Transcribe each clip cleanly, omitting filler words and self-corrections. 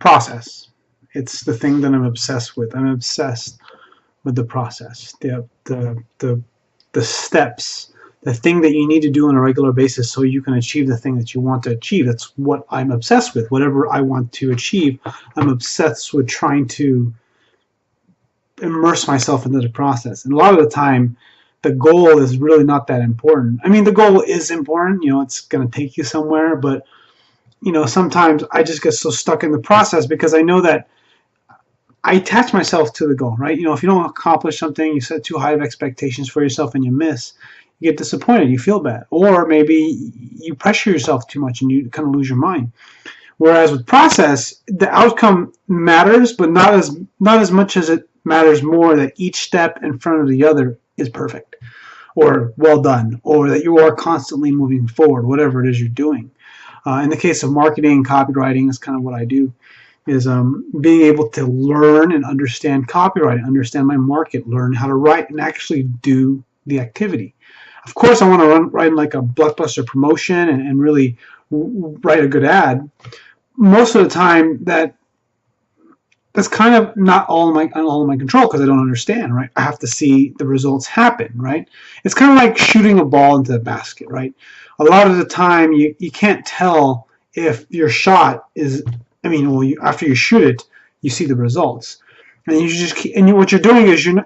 process. It's the thing that I'm obsessed with. I'm obsessed with the process, the steps, the thing that you need to do on a regular basis so you can achieve the thing that you want to achieve. That's what I'm obsessed with. Whatever I want to achieve, I'm obsessed with trying to immerse myself into the process. And a lot of the time, the goal is really not that important. I mean, the goal is important. It's going to take you somewhere, but sometimes I just get so stuck in the process because I know that I attach myself to the goal, right? If you don't accomplish something, you set too high of expectations for yourself and you miss, you get disappointed, you feel bad. Or maybe you pressure yourself too much and you kind of lose your mind. Whereas with process, the outcome matters, but not as much as it matters more that each step in front of the other is perfect or well done, or that you are constantly moving forward, whatever it is you're doing. In the case of marketing, copywriting is kind of what I do, is being able to learn and understand copywriting, understand my market, learn how to write and actually do the activity. Of course, I want to write like a blockbuster promotion and really write a good ad. Most of the time, that's kind of not all in my control because I don't understand, right? I have to see the results happen, right? It's kind of like shooting a ball into the basket, right? A lot of the time, you can't tell if your shot is, after you shoot it, you see the results. And what you're doing is you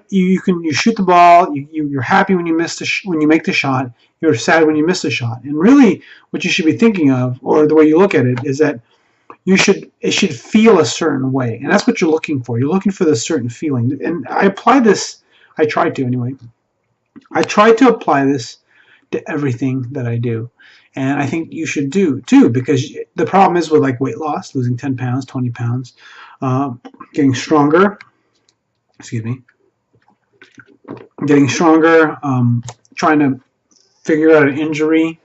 shoot the ball, you're happy when you when you make the shot, you're sad when you miss the shot. And really, what you should be thinking of, or the way you look at it, is that it should feel a certain way, and that's what you're looking for. You're looking for this certain feeling. And I apply this. I try to anyway. I try to apply this to everything that I do, and I think you should do too. Because the problem is with like weight loss, losing 10 pounds, 20 pounds, getting stronger. Excuse me. Getting stronger. Trying to figure out an injury.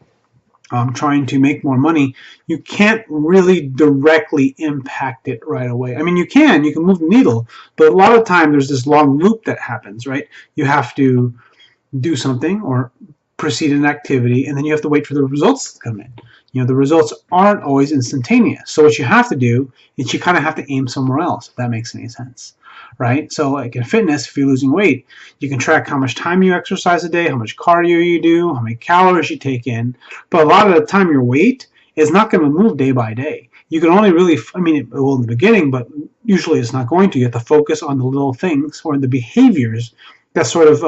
Trying to make more money, you can't really directly impact it right away. I mean, you can move the needle, but a lot of time there's this long loop that happens, right? You have to do something or proceed in an activity, and then you have to wait for the results to come in. The results aren't always instantaneous. So what you have to do is you kind of have to aim somewhere else, if that makes any sense. Right? So like in fitness, if you're losing weight, you can track how much time you exercise a day, how much cardio you do, how many calories you take in. But a lot of the time your weight is not going to move day by day. You can only really, it will in the beginning, but usually it's not going to. You have to focus on the little things or the behaviors that sort of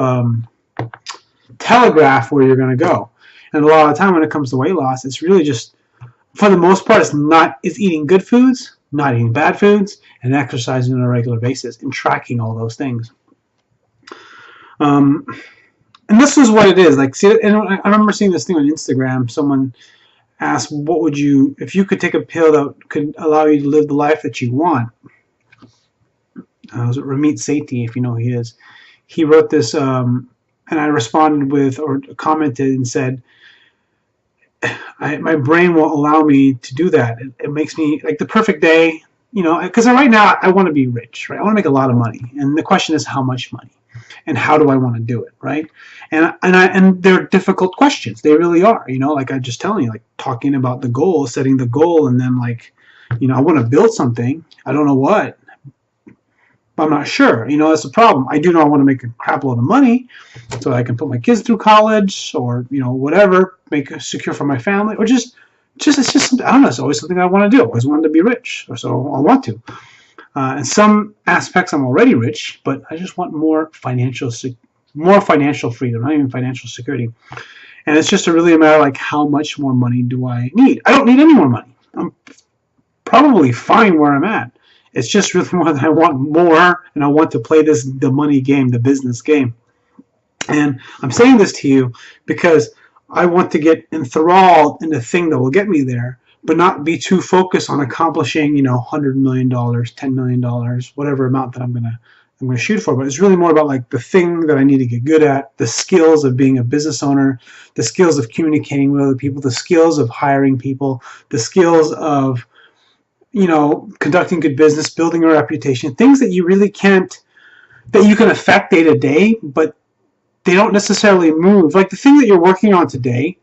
telegraph where you're going to go. And a lot of the time when it comes to weight loss, it's really just, for the most part, it's eating good foods, not eating bad foods, and exercising on a regular basis and tracking all those things. And this is what it is. Like, see, and I remember seeing this thing on Instagram. Someone asked, "What would you, if you could take a pill that could allow you to live the life that you want?" Was it Ramit Sethi, if you know who he is? He wrote this, and I responded with, or commented and said, my brain won't allow me to do that. It makes me like the perfect day, because right now I want to be rich, right? I want to make a lot of money, and the question is how much money, and how do I want to do it, right? And they're difficult questions. They really are, like I just telling you, like talking about the goal, setting the goal, and then like, I want to build something. I don't know what. I'm not sure. That's the problem. I do know I want to make a crap load of money so I can put my kids through college or, whatever, make it secure for my family, or it's just, I don't know, it's always something I want to do. I always wanted to be rich, or so I want to. In some aspects, I'm already rich, but I just want more financial freedom, not even financial security. And it's just really a matter of like, how much more money do I need? I don't need any more money. I'm probably fine where I'm at. It's just really more that I want more, and I want to play the money game, the business game. And I'm saying this to you because I want to get enthralled in the thing that will get me there, but not be too focused on accomplishing, $100 million, $10 million, whatever amount that I'm gonna shoot for. But it's really more about like the thing that I need to get good at, the skills of being a business owner, the skills of communicating with other people, the skills of hiring people, the skills of conducting good business, building a reputation, things that you really can't, that you can affect day to day, but they don't necessarily move. Like the thing that you're working on today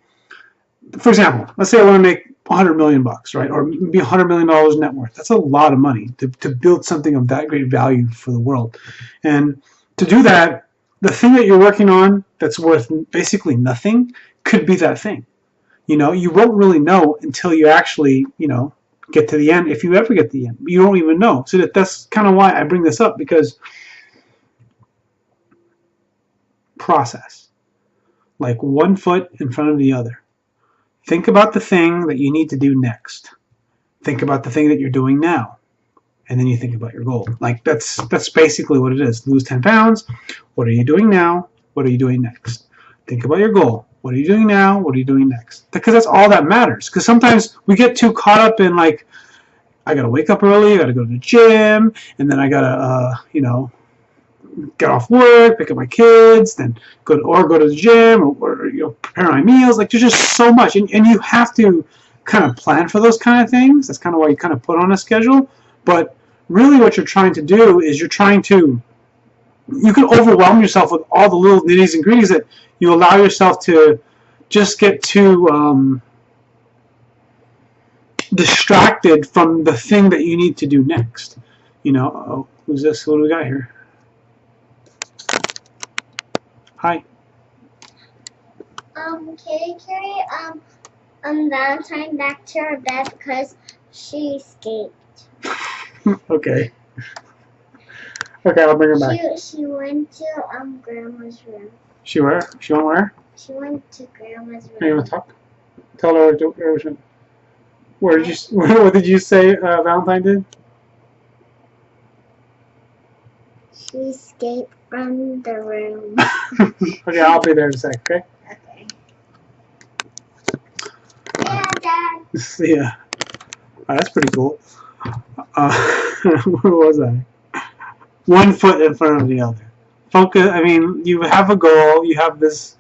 for example, let's say I want to make 100 million bucks, right? Or be $100 million net worth. That's a lot of money to build something of that great value for the world. And to do that, the thing that you're working on that's worth basically nothing could be that thing. You know, you won't really know until you actually, you know, get to the end, if you ever get to the end. You don't even know. So that's kind of why I bring this up, because process. Like one foot in front of the other. Think about the thing that you need to do next. Think about the thing that you're doing now. And then you think about your goal. Like that's basically what it is. Lose 10 pounds. What are you doing now? What are you doing next? Think about your goal. What are you doing now? What are you doing next? Because that's all that matters. Because sometimes we get too caught up in like, I got to wake up early, I got to go to the gym, and then I got to, you know, get off work, pick up my kids, then go to the gym, or you know, prepare my meals. Like there's just so much, and you have to kind of plan for those kind of things. That's kind of why you kind of put on a schedule. But really, what you're trying to do is you can overwhelm yourself with all the little nitties and gritties that you allow yourself to just get too distracted from the thing that you need to do next. You know, oh, who's this? What do we got here? Hi. Kitty carry Valentine back to her bed because she escaped. Okay. Okay, I'll bring her back. She went to Grandma's room. She where? She went where? She went to Grandma's room. Are you gonna talk? Tell her where did you? What did you say? Valentine did? She escaped from the room. Okay, I'll be there in a sec. Okay. Okay. Yeah, Dad. See ya. Oh, that's pretty cool. Where was I? One foot in front of the other. Focus. I mean, you have a goal. You have these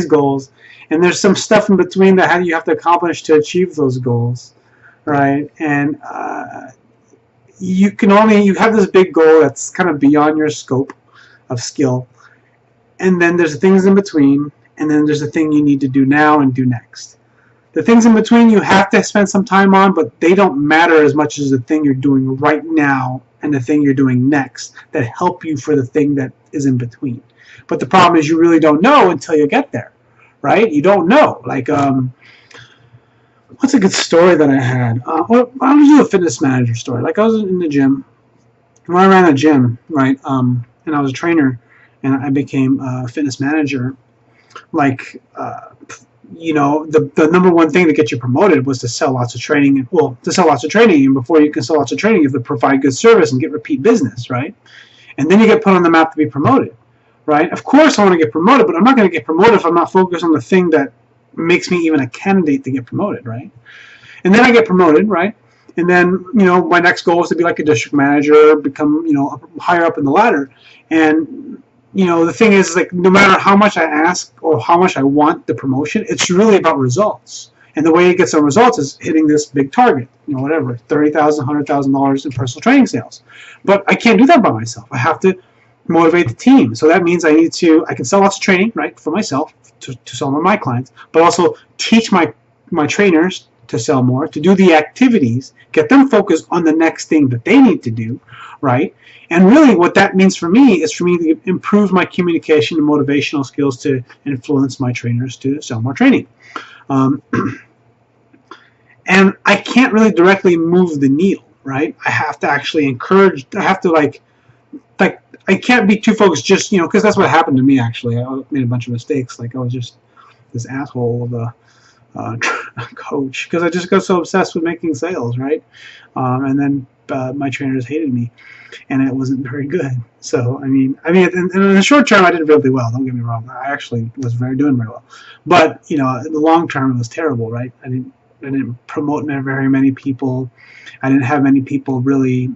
goals, and there's some stuff in between that you have to accomplish to achieve those goals, right? And you have this big goal that's kind of beyond your scope of skill, and then there's things in between, and then there's the thing you need to do now and do next. The things in between you have to spend some time on, but they don't matter as much as the thing you're doing right now and the thing you're doing next that help you for the thing that is in between. But the problem is you really don't know until you get there, right? You don't know. Like, what's a good story that I had? Well, I'll just do a fitness manager story. Like I was in the gym. When I ran a gym, right, and I was a trainer, and I became a fitness manager, like, you know, the number one thing to get you promoted was to sell lots of training. Well, to sell lots of training, and before you can sell lots of training, you have to provide good service and get repeat business, right? And then you get put on the map to be promoted, right? Of course I want to get promoted, but I'm not going to get promoted if I'm not focused on the thing that makes me even a candidate to get promoted, right? And then I get promoted, right? And then, you know, my next goal is to be like a district manager, become, you know, higher up in the ladder. And you know, the thing is, like, no matter how much I ask or how much I want the promotion, it's really about results. And the way it gets some results is hitting this big target, you know, whatever, $30,000, $100,000 in personal training sales. But I can't do that by myself. I have to motivate the team. So that means I can sell lots of training, right, for myself, to some of my clients, but also teach my trainers to sell more, to do the activities, get them focused on the next thing that they need to do, right? And really what that means for me is for me to improve my communication and motivational skills to influence my trainers to sell more training. And I can't really directly move the needle, right? I have to actually encourage, I have to like I can't be too focused just, you know, because that's what happened to me actually. I made a bunch of mistakes. Like I was just this asshole of a coach because I just got so obsessed with making sales, right? And then my trainers hated me, and it wasn't very good. So I mean, in the short term, I did really well. Don't get me wrong. I actually was doing very well, but you know, in the long term, it was terrible, right? I didn't promote very many people. I didn't have many people really.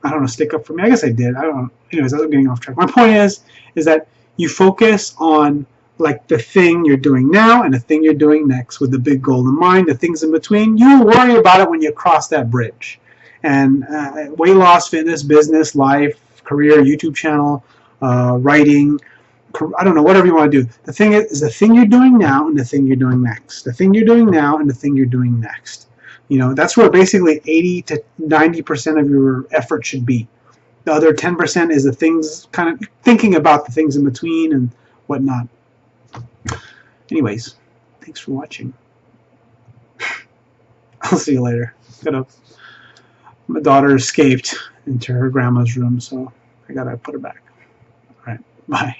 I don't know, stick up for me. I guess I did. I don't know. Anyways, I'm getting off track. My point is that you focus on like the thing you're doing now and the thing you're doing next with the big goal in mind. The things in between, you worry about it when you cross that bridge. And weight loss, fitness, business, life, career, YouTube channel, writing, I don't know, whatever you want to do. The thing is the thing you're doing now and the thing you're doing next. The thing you're doing now and the thing you're doing next. You know, that's where basically 80 to 90% of your effort should be. The other 10% is the things, kind of thinking about the things in between and whatnot. Anyways, thanks for watching. I'll see you later. My daughter escaped into her grandma's room, so I gotta put her back. All right, bye.